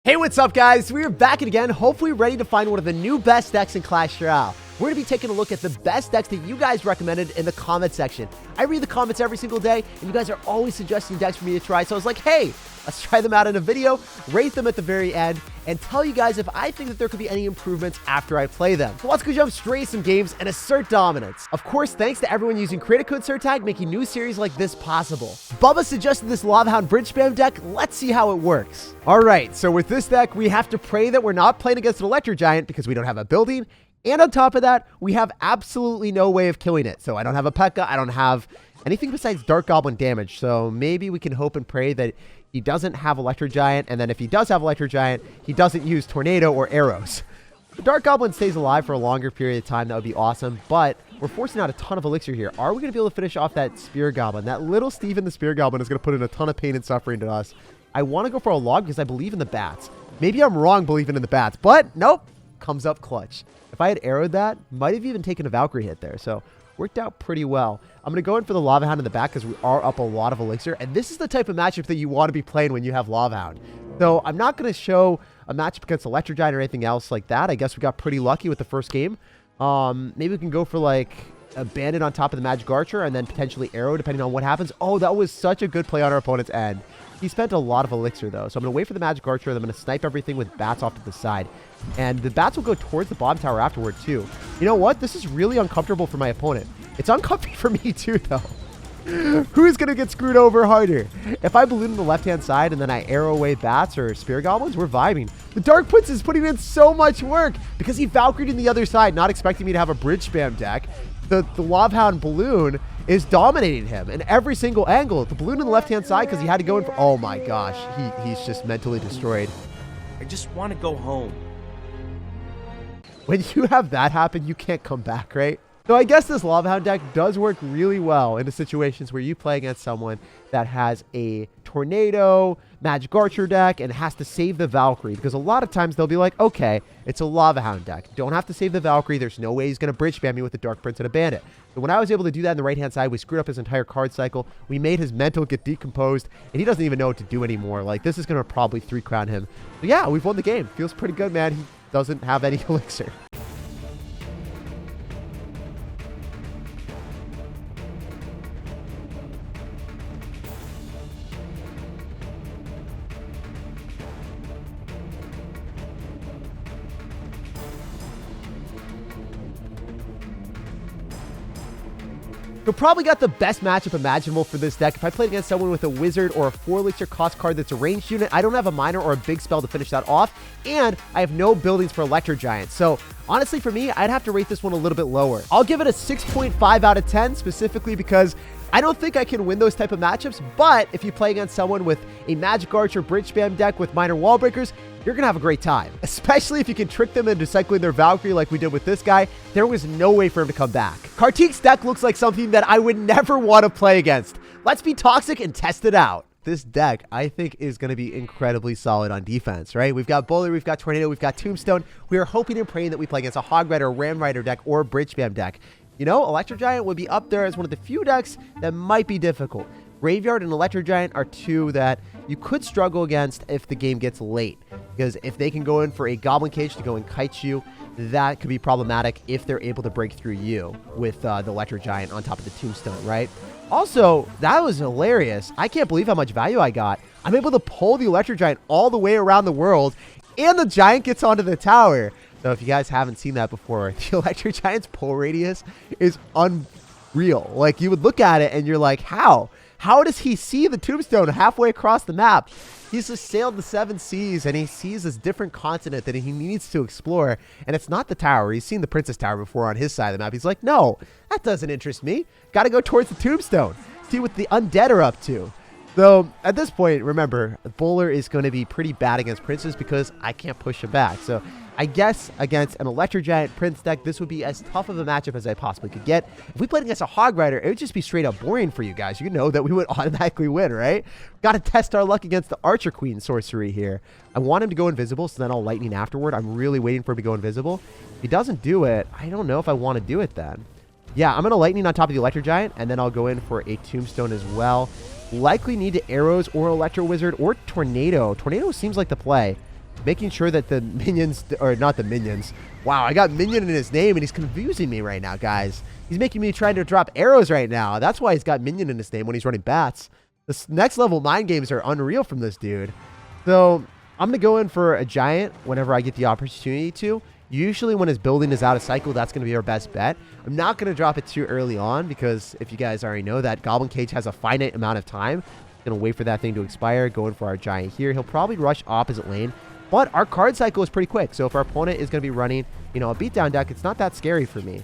Hey, what's up, guys? We are back again, hopefully ready to find one of the new best decks in Clash Royale. We're going to be taking a look at the best decks that you guys recommended in the comment section. I read the comments every single day, and you guys are always suggesting decks for me to try, so I was like, hey, let's try them out in a video, rate them at the very end, and tell you guys if I think that there could be any improvements after I play them. So let's go jump straight into some games and assert dominance. Of course, thanks to everyone using creator code SirTag, making new series like this possible. Bubba suggested this Lava Hound Bridge Spam deck. Let's see how it works. All right, so with this deck, we have to pray that we're not playing against an Electro Giant because we don't have a building. And on top of that, we have absolutely no way of killing it. So I don't have a Pekka. I don't have anything besides Dark Goblin damage. So maybe we can hope and pray that he doesn't have Electro Giant. And then if he does have Electro Giant, he doesn't use Tornado or arrows. If the Dark Goblin stays alive for a longer period of time, that would be awesome. But we're forcing out a ton of elixir here. Are we going to be able to finish off that Spear Goblin? That little Steven the Spear Goblin is going to put in a ton of pain and suffering to us. I want to go for a log because I believe in the bats. Maybe I'm wrong believing in the bats, but nope. Comes up clutch. If I had arrowed that, might have even taken a Valkyrie hit there. So worked out pretty well. I'm going to go in for the Lava Hound in the back because we are up a lot of elixir. And this is the type of matchup that you want to be playing when you have Lava Hound. So I'm not going to show a matchup against Electro Giant or anything else like that. I guess we got pretty lucky with the first game. Maybe we can go for like a Bandit on top of the Magic Archer and then potentially arrow depending on what happens. Oh, that was such a good play on our opponent's end. He spent a lot of elixir, though. So I'm going to wait for the Magic Archer, and I'm going to snipe everything with bats off to the side. And the bats will go towards the bomb tower afterward, too. You know what? This is really uncomfortable for my opponent. It's uncomfortable for me, too, though. Who's going to get screwed over harder? If I balloon on the left-hand side and then I arrow away bats or spear goblins, we're vibing. The Dark Prince is putting in so much work because he Valkyried in the other side, not expecting me to have a bridge spam deck. The Lava Hound balloon is dominating him in every single angle. The balloon on the left-hand side because he had to go in for... Oh, my gosh. He's just mentally destroyed. I just want to go home. When you have that happen, you can't come back, right? So I guess this Lava Hound deck does work really well into situations where you play against someone that has a Tornado, Magic Archer deck, and has to save the Valkyrie. Because a lot of times they'll be like, okay, it's a Lava Hound deck. Don't have to save the Valkyrie. There's no way he's going to bridge spam me with the Dark Prince and a Bandit. But when I was able to do that on the right-hand side, we screwed up his entire card cycle. We made his mental get decomposed, and he doesn't even know what to do anymore. Like, this is going to probably 3-crown him. But yeah, we've won the game. Feels pretty good, man. He doesn't have any elixir. You probably got the best matchup imaginable for this deck. If I played against someone with a wizard or a 4 elixir cost card that's a ranged unit, I don't have a minor or a big spell to finish that off, and I have no buildings for Electro Giant. So honestly, for me, I'd have to rate this one a little bit lower. I'll give it a 6.5 out of 10, specifically because I don't think I can win those type of matchups, but if you play against someone with a Magic Archer bridge spam deck with minor wall breakers, you're going to have a great time. Especially if you can trick them into cycling their Valkyrie like we did with this guy. There was no way for him to come back. Kartik's deck looks like something that I would never want to play against. Let's be toxic and test it out. This deck, I think, is going to be incredibly solid on defense, right? We've got Bowler, we've got Tornado, we've got Tombstone. We are hoping and praying that we play against a Hog Rider, Ram Rider deck, or a bridge spam deck. You know, Electro Giant would be up there as one of the few decks that might be difficult. Graveyard and Electro Giant are two that you could struggle against if the game gets late. Because if they can go in for a Goblin Cage to go and kite you, that could be problematic if they're able to break through you with the Electro Giant on top of the Tombstone, right? Also, that was hilarious. I can't believe how much value I got. I'm able to pull the Electro Giant all the way around the world, and the Giant gets onto the tower. So if you guys haven't seen that before, the Electro Giant's pull radius is unreal. Like, you would look at it and you're like, how? How does he see the Tombstone halfway across the map? He's just sailed the 7 seas and he sees this different continent that he needs to explore. And it's not the tower. He's seen the Princess Tower before on his side of the map. He's like, no, that doesn't interest me. Got to go towards the Tombstone. See what the undead are up to. So at this point, remember, Bowler is going to be pretty bad against Princes because I can't push him back. So I guess against an Electro Giant Prince deck, this would be as tough of a matchup as I possibly could get. If we played against a Hog Rider, it would just be straight up boring for you guys. You know that we would automatically win, right? Got to test our luck against the Archer Queen sorcery here. I want him to go invisible, so then I'll lightning afterward. I'm really waiting for him to go invisible. If he doesn't do it, I don't know if I want to do it then. Yeah, I'm going to lightning on top of the Electro Giant, and then I'll go in for a Tombstone as well. Likely need to arrows or Electro Wizard or Tornado. Tornado seems like the play. making sure that the minions, or not the minions. Wow, I got minion in his name, and he's confusing me right now, guys. He's making me try to drop arrows right now. That's why he's got minion in his name when he's running bats. This next level mind games are unreal from this dude. So I'm going to go in for a giant whenever I get the opportunity to. Usually when his building is out of cycle, that's going to be our best bet. I'm not going to drop it too early on because if you guys already know that Goblin Cage has a finite amount of time. Going to wait for that thing to expire. Going for our giant here. He'll probably rush opposite lane. But our card cycle is pretty quick. So if our opponent is going to be running, you know, a beatdown deck, it's not that scary for me.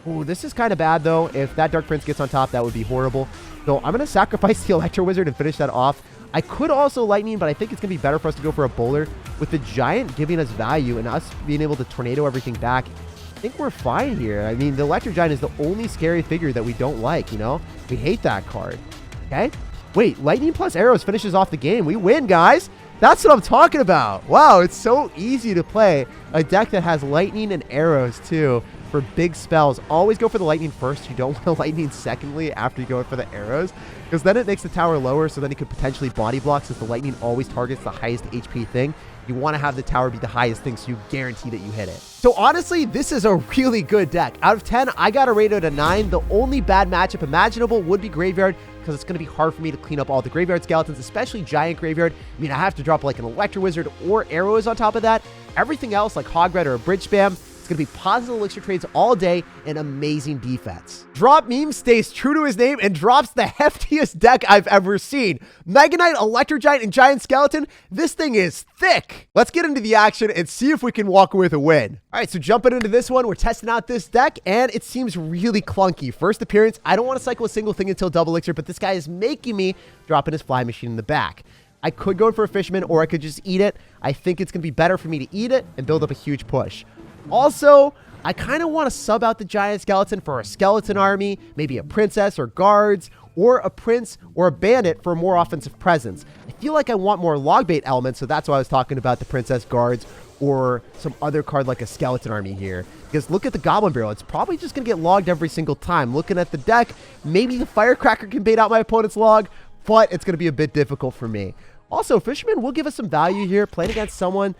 Ooh, this is kind of bad though. If that Dark Prince gets on top, that would be horrible. So I'm going to sacrifice the Electro Wizard and finish that off. I could also Lightning, but I think it's going to be better for us to go for a Bowler. With the Giant giving us value and us being able to Tornado everything back, I think we're fine here. I mean, the Electro Giant is the only scary figure that we don't like, you know? We hate that card. Okay? Wait, Lightning plus Arrows finishes off the game. We win, guys. That's what I'm talking about. Wow, it's so easy to play a deck that has Lightning and Arrows, too, for big spells. Always go for the Lightning first. You don't want the Lightning secondly after you go for the Arrows, because then it makes the tower lower, so then you could potentially body block, since the Lightning always targets the highest HP thing. You want to have the tower be the highest thing, so you guarantee that you hit it. So honestly, this is a really good deck. Out of 10, I got to rate it a 9. The only bad matchup imaginable would be Graveyard, because it's going to be hard for me to clean up all the Graveyard skeletons, especially Giant Graveyard. I mean, I have to drop like an Electro Wizard or Arrows on top of that. Everything else, like Hog Red or a Bridge Spam, it's going to be positive elixir trades all day and amazing defense. Drop Meme stays true to his name and drops the heftiest deck I've ever seen. Mega Knight, Electro Giant, and Giant Skeleton. This thing is thick. Let's get into the action and see if we can walk away with a win. All right, so jumping into this one, we're testing out this deck, and it seems really clunky. First appearance, I don't want to cycle a single thing until double elixir, but this guy is making me drop in his Fly Machine in the back. I could go in for a Fisherman, or I could just eat it. I think it's going to be better for me to eat it and build up a huge push. Also, I kind of want to sub out the Giant Skeleton for a Skeleton Army, maybe a Princess or Guards, or a Prince or a Bandit for a more offensive presence. I feel like I want more log bait elements, so that's why I was talking about the Princess, Guards, or some other card like a Skeleton Army here. Because look at the Goblin Barrel. It's probably just going to get logged every single time. Looking at the deck, maybe the Firecracker can bait out my opponent's log, but it's going to be a bit difficult for me. Also, Fisherman will give us some value here, playing against someone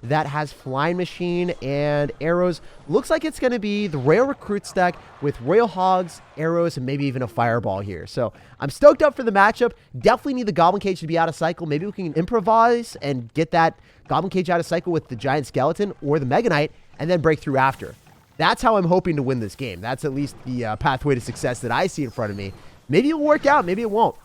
that has Flying Machine and Arrows. Looks like it's going to be the Royal Recruits deck with Royal Hogs, Arrows, and maybe even a Fireball here. So I'm stoked up for the matchup. Definitely need the Goblin Cage to be out of cycle. Maybe we can improvise and get that Goblin Cage out of cycle with the Giant Skeleton or the Mega Knight, and then break through after. That's how I'm hoping to win this game. That's at least the pathway to success that I see in front of me. Maybe it'll work out. Maybe it won't.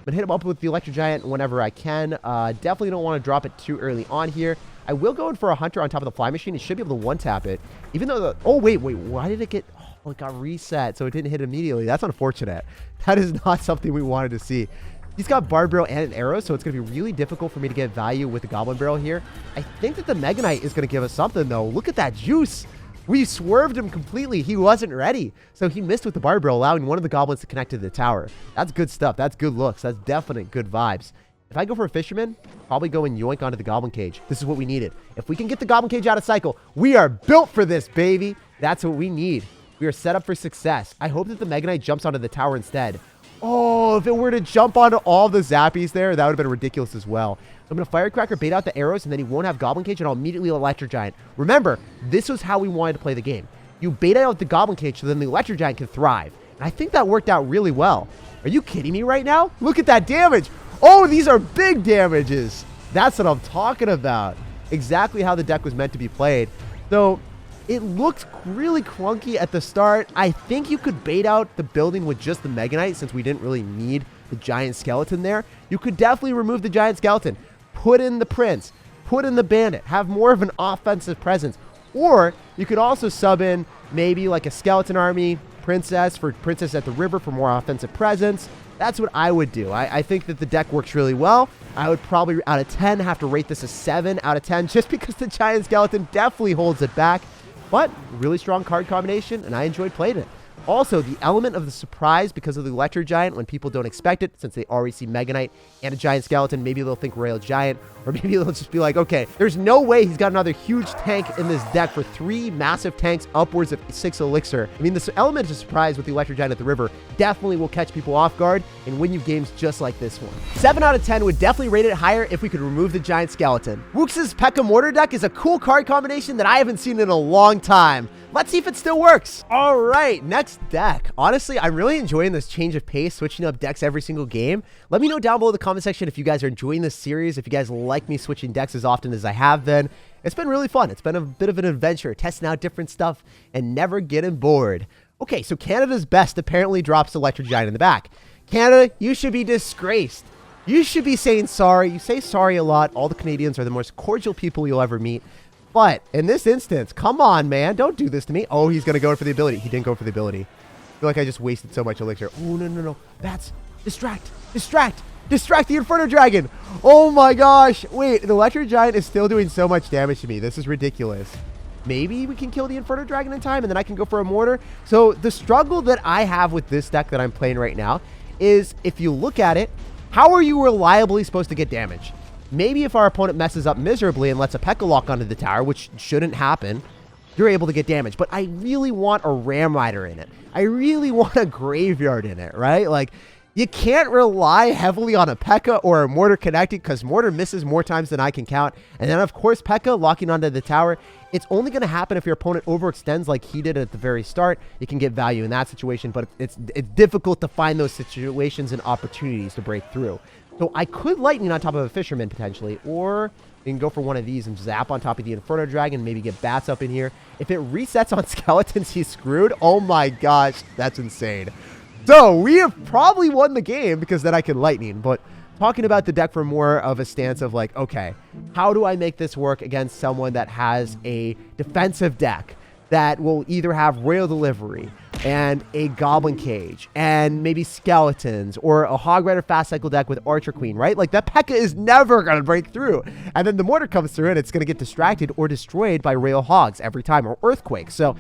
But hit him up with the Electro Giant whenever I can. Definitely don't want to drop it too early on here. I will go in for a Hunter on top of the Fly Machine. He should be able to one-tap it. Even though the... Oh, wait. Why did it get... Oh, it got reset, so it didn't hit immediately. That's unfortunate. That is not something we wanted to see. He's got Barb Barrel and an Arrow, so it's going to be really difficult for me to get value with the Goblin Barrel here. I think that the Mega Knight is going to give us something, though. Look at that juice. We swerved him completely. He wasn't ready. So he missed with the Barb Barrel, allowing one of the goblins to connect to the tower. That's good stuff. That's good looks. That's definite good vibes. If I go for a Fisherman, probably go and yoink onto the Goblin Cage. This is what we needed. If we can get the Goblin Cage out of cycle, we are built for this, baby. That's what we need. We are set up for success. I hope that the Mega Knight jumps onto the tower instead. Oh, if it were to jump onto all the Zappies there, that would have been ridiculous as well. So I'm going to Firecracker, bait out the Arrows, and then he won't have Goblin Cage, and I'll immediately Electro Giant. Remember, this was how we wanted to play the game. You bait out the Goblin Cage so then the Electro Giant can thrive. And I think that worked out really well. Are you kidding me right now? Look at that damage. Oh, these are big damages. That's what I'm talking about. Exactly how the deck was meant to be played. So it looked really clunky at the start. I think you could bait out the building with just the Mega Knight since we didn't really need the Giant Skeleton there. You could definitely remove the Giant Skeleton. Put in the Prince. Put in the Bandit. Have more of an offensive presence. Or you could also sub in maybe like a Skeleton Army, Princess for Princess at the River for more offensive presence. That's what I would do. I think that the deck works really well. I would probably, out of 10, have to rate this a 7 out of 10 just because the Giant Skeleton definitely holds it back. But really strong card combination, and I enjoyed playing it. Also, the element of the surprise because of the Electro Giant when people don't expect it, since they already see Mega Knight and a Giant Skeleton, maybe they'll think Royal Giant, or maybe they'll just be like, okay, there's no way he's got another huge tank in this deck for 3 massive tanks upwards of 6 Elixir. I mean, this element of surprise with the Electro Giant at the river definitely will catch people off guard and win you games just like this one. 7 out of 10 would definitely rate it higher if we could remove the Giant Skeleton. Woox's Pekka Mortar deck is a cool card combination that I haven't seen in a long time. Let's see if it still works. All right, next deck. Honestly, I'm really enjoying this change of pace, switching up decks every single game. Let me know down below in the comment section if you guys are enjoying this series, if you guys like me switching decks as often as I have been. It's been really fun. It's been a bit of an adventure, testing out different stuff and never getting bored. Okay, so Canada's Best apparently drops Electro Giant in the back. Canada, you should be disgraced. You should be saying sorry. You say sorry a lot. All the Canadians are the most cordial people you'll ever meet. But in this instance, come on, man. Don't do this to me. Oh, he's going to go for the ability. He didn't go for the ability. I feel like I just wasted so much elixir. Oh, no. Bats. Distract. Distract the Inferno Dragon. Oh, my gosh. Wait, the Electro Giant is still doing so much damage to me. This is ridiculous. Maybe we can kill the Inferno Dragon in time, and then I can go for a Mortar. So the struggle that I have with this deck that I'm playing right now is, if you look at it, how are you reliably supposed to get damage? Maybe if our opponent messes up miserably and lets a Pekka lock onto the tower, which shouldn't happen, you're able to get damage. But I really want a Ram Rider in it. I really want a Graveyard in it, right? Like, you can't rely heavily on a Pekka or a Mortar connecting because Mortar misses more times than I can count. And then, of course, Pekka locking onto the tower. It's only going to happen if your opponent overextends like he did at the very start. You can get value in that situation, but it's difficult to find those situations and opportunities to break through. So I could Lightning on top of a Fisherman potentially, or we can go for one of these and zap on top of the Inferno Dragon, maybe get Bats up in here. If it resets on Skeletons, he's screwed. Oh my gosh, that's insane. So we have probably won the game because then I can Lightning, but talking about the deck from more of a stance of like, okay, how do I make this work against someone that has a defensive deck that will either have Royal Delivery and a Goblin Cage and maybe Skeletons or a Hog Rider Fast Cycle deck with Archer Queen, right? Like that Pekka is never going to break through. And then the Mortar comes through and it's going to get distracted or destroyed by Rail Hogs every time, or Earthquake. So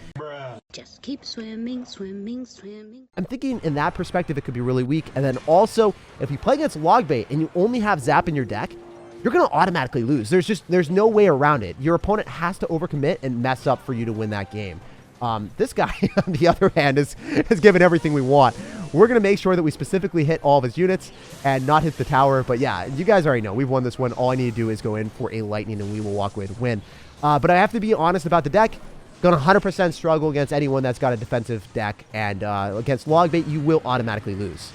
just keep swimming. I'm thinking in that perspective, it could be really weak. And then also, if you play against Logbait and you only have Zap in your deck, you're going to automatically lose. There's no way around it. Your opponent has to overcommit and mess up for you to win that game. This guy, on the other hand, has given everything we want. We're going to make sure that we specifically hit all of his units and not hit the tower. But yeah, you guys already know we've won this one. All I need to do is go in for a Lightning and we will walk away to win. But I have to be honest about the deck. Going to 100% struggle against anyone that's got a defensive deck. And against Logbait, you will automatically lose.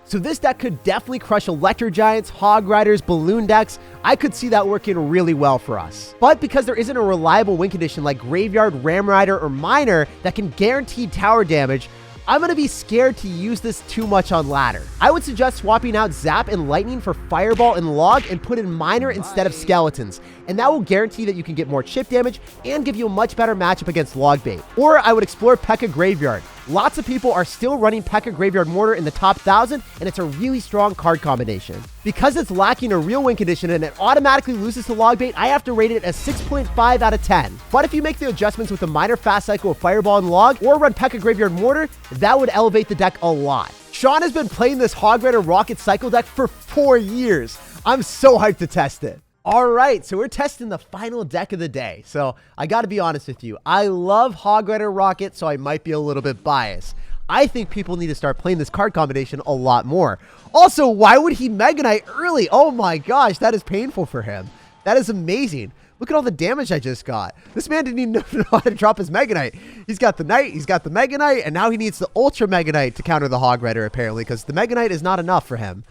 So this deck could definitely crush Electro Giants, Hog Riders, Balloon decks. I could see that working really well for us. But because there isn't a reliable win condition like Graveyard, Ram Rider, or Miner that can guarantee tower damage, I'm going to be scared to use this too much on ladder. I would suggest swapping out Zap and Lightning for Fireball and Log and put in Miner instead of Skeletons. And that will guarantee that you can get more chip damage and give you a much better matchup against Logbait. Or I would explore Pekka Graveyard. Lots of people are still running Pekka Graveyard Mortar in the top 1,000, and it's a really strong card combination. Because it's lacking a real win condition and it automatically loses to Logbait, I have to rate it a 6.5 out of 10. But if you make the adjustments with a Miner Fast Cycle of Fireball and Log, or run Pekka Graveyard Mortar, that would elevate the deck a lot. Sean has been playing this Hog Rider Rocket Cycle deck for 4 years. I'm so hyped to test it. All right, so we're testing the final deck of the day. So I got to be honest with you. I love Hog Rider Rocket, so I might be a little bit biased. I think people need to start playing this card combination a lot more. Also, why would he Mega Knight early? Oh my gosh, that is painful for him. That is amazing. Look at all the damage I just got. This man didn't even know how to drop his Mega Knight. He's got the Knight, he's got the Mega Knight, and now he needs the Ultra Mega Knight to counter the Hog Rider apparently, because the Mega Knight is not enough for him.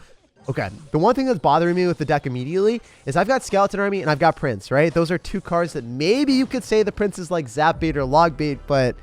Okay, the one thing that's bothering me with the deck immediately is I've got Skeleton Army and I've got Prince, right? Those are two cards that maybe you could say the Prince is like Zap Bait or Log Bait, but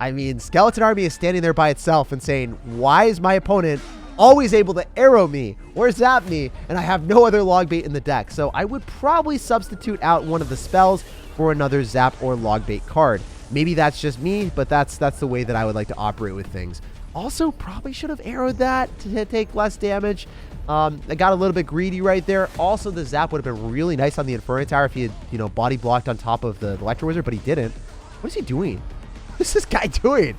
I mean, Skeleton Army is standing there by itself and saying, why is my opponent always able to arrow me or zap me and I have no other Log Bait in the deck? So I would probably substitute out one of the spells for another Zap or Log Bait card. Maybe that's just me, but that's the way that I would like to operate with things. Also, probably should have arrowed that to take less damage. I got a little bit greedy right there. Also, the Zap would have been really nice on the Inferno Tower if he had, you know, body blocked on top of the Electro Wizard, but he didn't. What is he doing? What is this guy doing?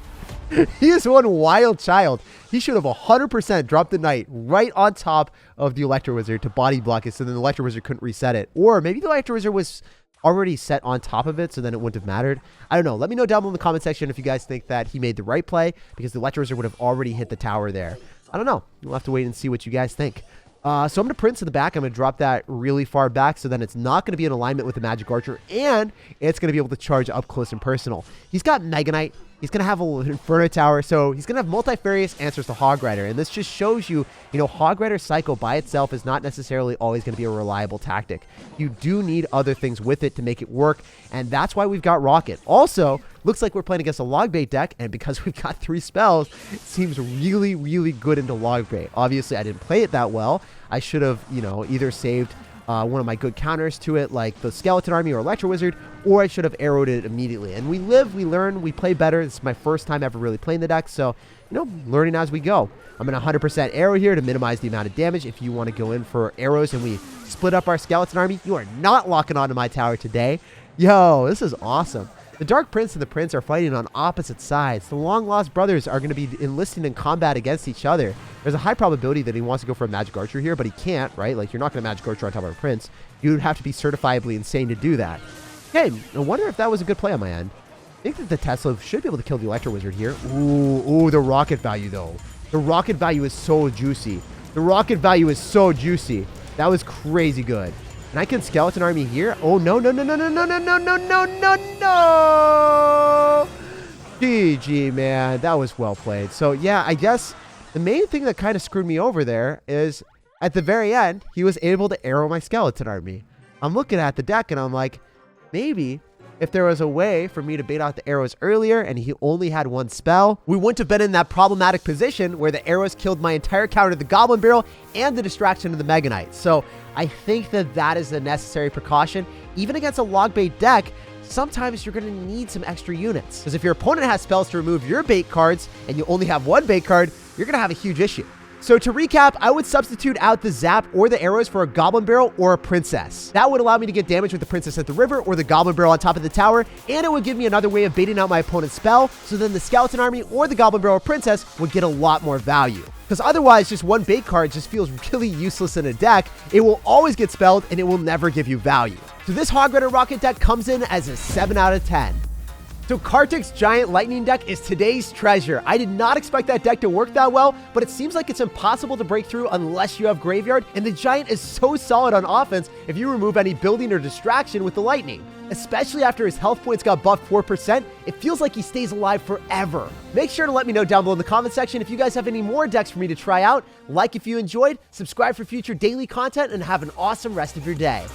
He is one wild child. He should have 100% dropped the knight right on top of the Electro Wizard to body block it so then the Electro Wizard couldn't reset it. Or maybe the Electro Wizard was already set on top of it so then it wouldn't have mattered. I don't know. Let me know down below in the comment section if you guys think that he made the right play because the Electro Wizard would have already hit the tower there. I don't know. We'll have to wait and see what you guys think. So I'm going to Prince in the back. I'm going to drop that really far back so then it's not going to be in alignment with the Magic Archer and it's going to be able to charge up close and personal. He's got Mega Knight. He's going to have an Inferno Tower, so he's going to have multifarious answers to Hog Rider. And this just shows you, Hog Rider Cycle by itself is not necessarily always going to be a reliable tactic. You do need other things with it to make it work, and that's why we've got Rocket. Also, looks like we're playing against a Log Bait deck, and because we've got 3 spells, it seems really, really good into Log Bait. Obviously, I didn't play it that well. I should have, either saved one of my good counters to it, like the Skeleton Army or Electro Wizard, or I should have arrowed it immediately. And we live, we learn, we play better. This is my first time ever really playing the deck, so, learning as we go. I'm going to 100% arrow here to minimize the amount of damage. If you want to go in for arrows and we split up our Skeleton Army, you are not locking onto my tower today. Yo, this is awesome. The Dark Prince and the Prince are fighting on opposite sides. The long-lost brothers are going to be enlisting in combat against each other. There's a high probability that he wants to go for a Magic Archer here, but he can't, right? Like, you're not going to Magic Archer on top of a Prince. You would have to be certifiably insane to do that. Okay, I wonder if that was a good play on my end. I think that the Tesla should be able to kill the Electro Wizard here. Ooh, the rocket value, though. The rocket value is so juicy. The rocket value is so juicy. That was crazy good. And I can Skeleton Army here. Oh, no. GG, man. That was well played. So, yeah, I guess the main thing that kind of screwed me over there is at the very end, he was able to arrow my Skeleton Army. I'm looking at the deck and I'm like, maybe if there was a way for me to bait out the arrows earlier and he only had 1 spell, we wouldn't have been in that problematic position where the arrows killed my entire counter to the Goblin Barrel and the distraction of the Mega Knight. So I think that that is a necessary precaution. Even against a Log Bait deck, sometimes you're going to need some extra units. Because if your opponent has spells to remove your bait cards and you only have 1 bait card, you're going to have a huge issue. So to recap, I would substitute out the Zap or the arrows for a Goblin Barrel or a Princess. That would allow me to get damage with the Princess at the river or the Goblin Barrel on top of the tower, and it would give me another way of baiting out my opponent's spell, so then the Skeleton Army or the Goblin Barrel or Princess would get a lot more value. Because otherwise, just 1 bait card just feels really useless in a deck. It will always get spelled, and it will never give you value. So this Hog Rider Rocket deck comes in as a 7 out of 10. So Kartik's Giant Lightning deck is today's treasure. I did not expect that deck to work that well, but it seems like it's impossible to break through unless you have Graveyard, and the Giant is so solid on offense if you remove any building or distraction with the Lightning. Especially after his health points got buffed 4%, it feels like he stays alive forever. Make sure to let me know down below in the comment section if you guys have any more decks for me to try out. Like if you enjoyed, subscribe for future daily content, and have an awesome rest of your day.